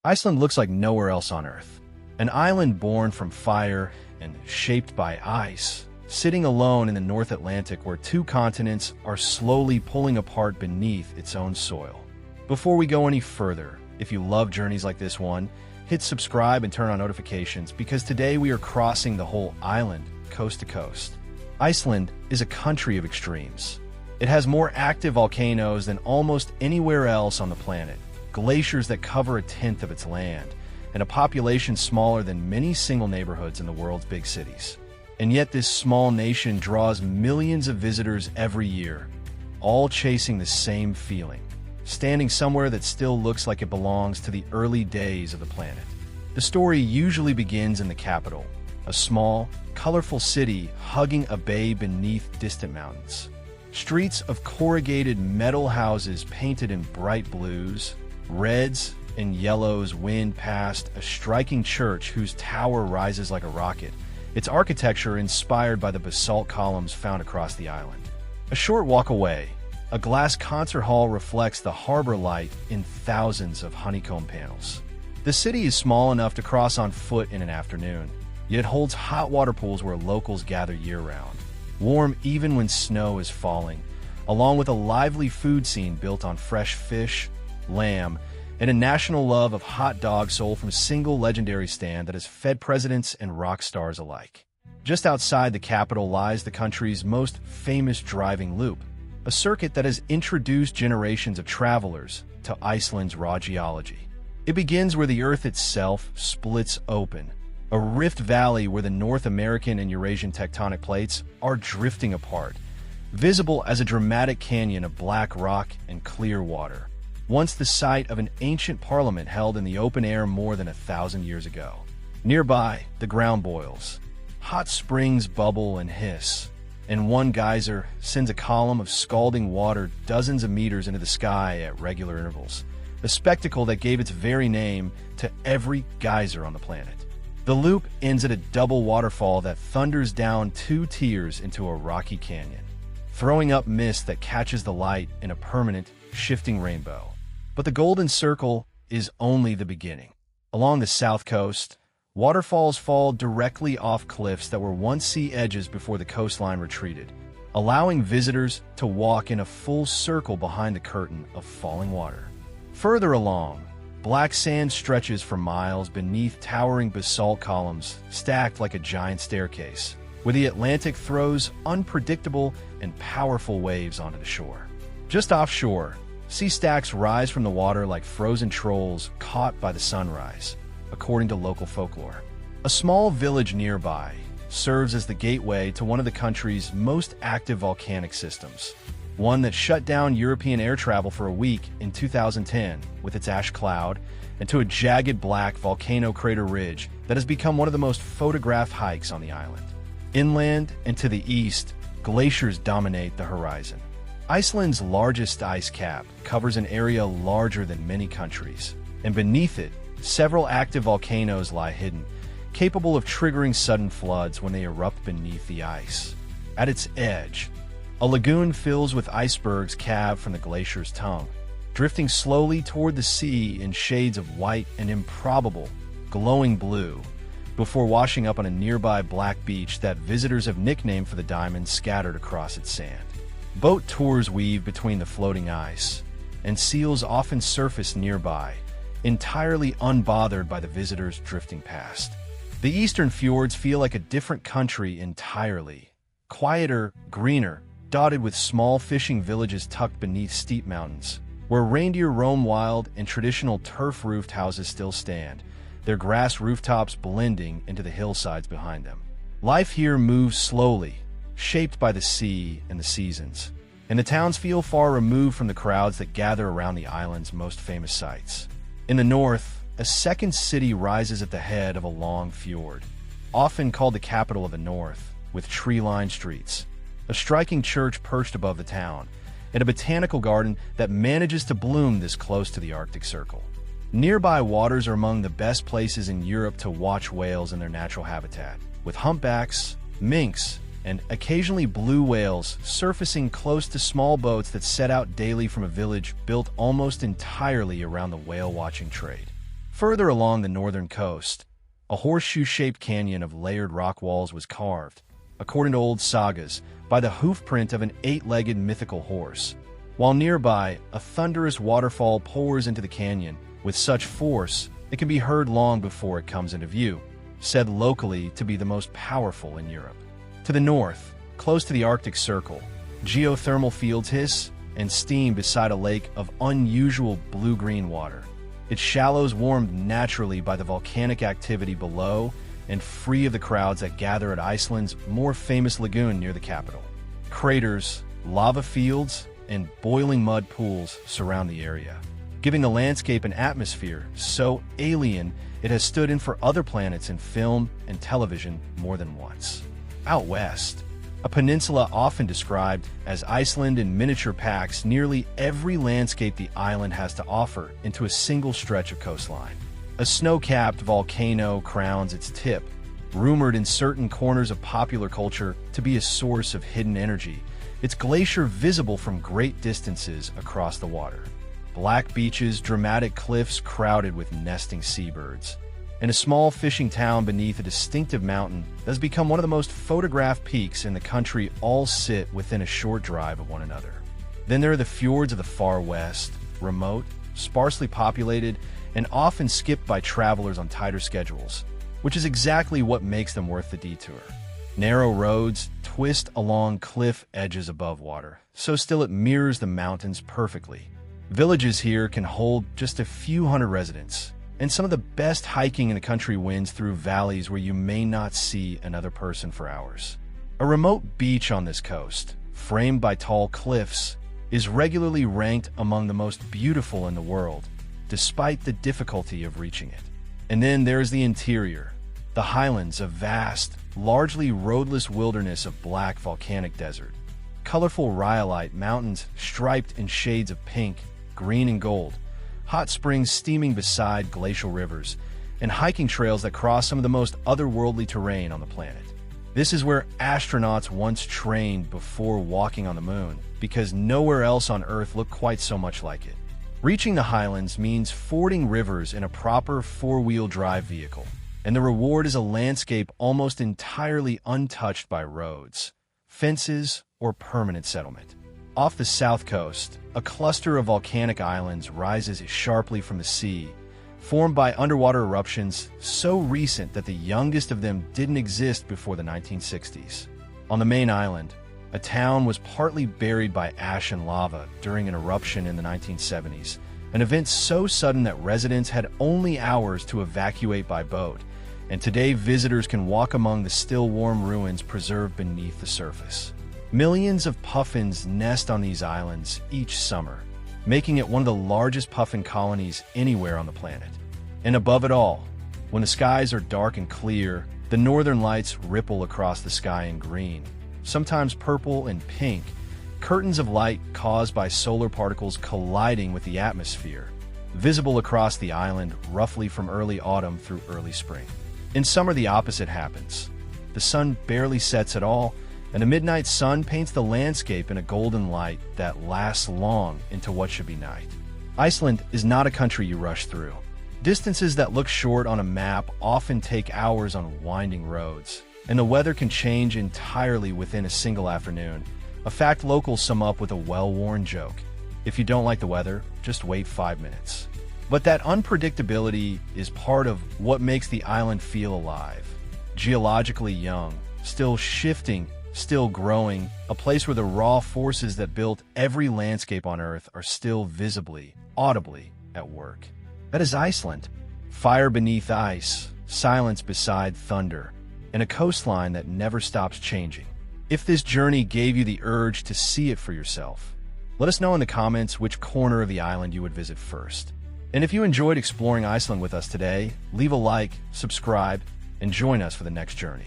Iceland looks like nowhere else on Earth. An island born from fire and shaped by ice, sitting alone in the North Atlantic where two continents are slowly pulling apart beneath its own soil. Before we go any further, if you love journeys like this one, hit subscribe and turn on notifications because today we are crossing the whole island, coast to coast. Iceland is a country of extremes. It has more active volcanoes than almost anywhere else on the planet, glaciers that cover a tenth of its land, and a population smaller than many single neighborhoods in the world's big cities. And yet this small nation draws millions of visitors every year, all chasing the same feeling, standing somewhere that still looks like it belongs to the early days of the planet. The story usually begins in the capital, a small, colorful city hugging a bay beneath distant mountains. Streets of corrugated metal houses painted in bright blues, reds, and yellows wind past a striking church whose tower rises like a rocket, its architecture inspired by the basalt columns found across the island. A short walk away, a glass concert hall reflects the harbor light in thousands of honeycomb panels. The city is small enough to cross on foot in an afternoon, yet it holds hot water pools where locals gather year-round, warm even when snow is falling, along with a lively food scene built on fresh fish, lamb, and a national love of hot dogs sold from a single legendary stand that has fed presidents and rock stars alike. Just outside the capital lies the country's most famous driving loop, a circuit that has introduced generations of travelers to Iceland's raw geology. It begins where the Earth itself splits open, a rift valley where the North American and Eurasian tectonic plates are drifting apart, visible as a dramatic canyon of black rock and clear water, once the site of an ancient parliament held in the open air more than 1,000 years ago. Nearby, the ground boils. Hot springs bubble and hiss, and one geyser sends a column of scalding water dozens of meters into the sky at regular intervals, a spectacle that gave its very name to every geyser on the planet. The loop ends at a double waterfall that thunders down 2 tiers into a rocky canyon, throwing up mist that catches the light in a permanent, shifting rainbow. But the Golden Circle is only the beginning. Along the south coast, waterfalls fall directly off cliffs that were once sea edges before the coastline retreated, allowing visitors to walk in a full circle behind the curtain of falling water. Further along, black sand stretches for miles beneath towering basalt columns stacked like a giant staircase, where the Atlantic throws unpredictable and powerful waves onto the shore. Just offshore, sea stacks rise from the water like frozen trolls caught by the sunrise, according to local folklore. A small village nearby serves as the gateway to one of the country's most active volcanic systems, one that shut down European air travel for a week in 2010 with its ash cloud, and to a jagged black volcano crater ridge that has become one of the most photographed hikes on the island. Inland and to the east, glaciers dominate the horizon. Iceland's largest ice cap covers an area larger than many countries, and beneath it, several active volcanoes lie hidden, capable of triggering sudden floods when they erupt beneath the ice. At its edge, a lagoon fills with icebergs calved from the glacier's tongue, drifting slowly toward the sea in shades of white and improbable, glowing blue, before washing up on a nearby black beach that visitors have nicknamed for the diamonds scattered across its sand. Boat tours weave between the floating ice, and seals often surface nearby, entirely unbothered by the visitors drifting past. The eastern fjords feel like a different country entirely, quieter, greener, dotted with small fishing villages tucked beneath steep mountains, where reindeer roam wild and traditional turf-roofed houses still stand, their grass rooftops blending into the hillsides behind them. Life here moves slowly, shaped by the sea and the seasons, and the towns feel far removed from the crowds that gather around the island's most famous sites. In the north, a second city rises at the head of a long fjord, often called the capital of the north, with tree-lined streets, a striking church perched above the town, and a botanical garden that manages to bloom this close to the Arctic Circle. Nearby waters are among the best places in Europe to watch whales in their natural habitat, with humpbacks, minks, and occasionally blue whales surfacing close to small boats that set out daily from a village built almost entirely around the whale-watching trade. Further along the northern coast, a horseshoe-shaped canyon of layered rock walls was carved, according to old sagas, by the hoofprint of an eight-legged mythical horse. While nearby, a thunderous waterfall pours into the canyon with such force it can be heard long before it comes into view, said locally to be the most powerful in Europe. To the north, close to the Arctic Circle, geothermal fields hiss and steam beside a lake of unusual blue-green water. Its shallows warmed naturally by the volcanic activity below and free of the crowds that gather at Iceland's more famous lagoon near the capital. Craters, lava fields, and boiling mud pools surround the area, giving the landscape an atmosphere so alien it has stood in for other planets in film and television more than once. Out west, a peninsula often described as Iceland in miniature packs nearly every landscape the island has to offer into a single stretch of coastline. A snow-capped volcano crowns its tip, rumored in certain corners of popular culture to be a source of hidden energy, its glacier visible from great distances across the water. Black beaches, dramatic cliffs crowded with nesting seabirds, and a small fishing town beneath a distinctive mountain that has become one of the most photographed peaks in the country all sit within a short drive of one another. Then there are the fjords of the far west, remote, sparsely populated, and often skipped by travelers on tighter schedules, which is exactly what makes them worth the detour. Narrow roads twist along cliff edges above water, so still it mirrors the mountains perfectly. Villages here can hold just a few hundred residents, and some of the best hiking in the country wins through valleys where you may not see another person for hours. A remote beach on this coast, framed by tall cliffs, is regularly ranked among the most beautiful in the world, despite the difficulty of reaching it. And then there's the interior, the highlands, a vast, largely roadless wilderness of black volcanic desert. Colorful rhyolite mountains striped in shades of pink, green, and gold, hot springs steaming beside glacial rivers, and hiking trails that cross some of the most otherworldly terrain on the planet. This is where astronauts once trained before walking on the moon, because nowhere else on Earth looked quite so much like it. Reaching the highlands means fording rivers in a proper four-wheel drive vehicle, and the reward is a landscape almost entirely untouched by roads, fences, or permanent settlement. Off the south coast, a cluster of volcanic islands rises sharply from the sea, formed by underwater eruptions so recent that the youngest of them didn't exist before the 1960s. On the main island, a town was partly buried by ash and lava during an eruption in the 1970s, an event so sudden that residents had only hours to evacuate by boat, and today visitors can walk among the still warm ruins preserved beneath the surface. Millions of puffins nest on these islands each summer, making it one of the largest puffin colonies anywhere on the planet. And above it all, when the skies are dark and clear, the northern lights ripple across the sky in green, sometimes purple and pink, curtains of light caused by solar particles colliding with the atmosphere, visible across the island roughly from early autumn through early spring. In summer, the opposite happens. The sun barely sets at all, and the midnight sun paints the landscape in a golden light that lasts long into what should be night. Iceland is not a country you rush through. Distances that look short on a map often take hours on winding roads, and the weather can change entirely within a single afternoon, a fact locals sum up with a well-worn joke. If you don't like the weather, just wait 5 minutes. But that unpredictability is part of what makes the island feel alive. Geologically young, still shifting, still growing, a place where the raw forces that built every landscape on Earth are still visibly, audibly at work. That is Iceland. Fire beneath ice, silence beside thunder, and a coastline that never stops changing. If this journey gave you the urge to see it for yourself, let us know in the comments which corner of the island you would visit first. And if you enjoyed exploring Iceland with us today, leave a like, subscribe, and join us for the next journey.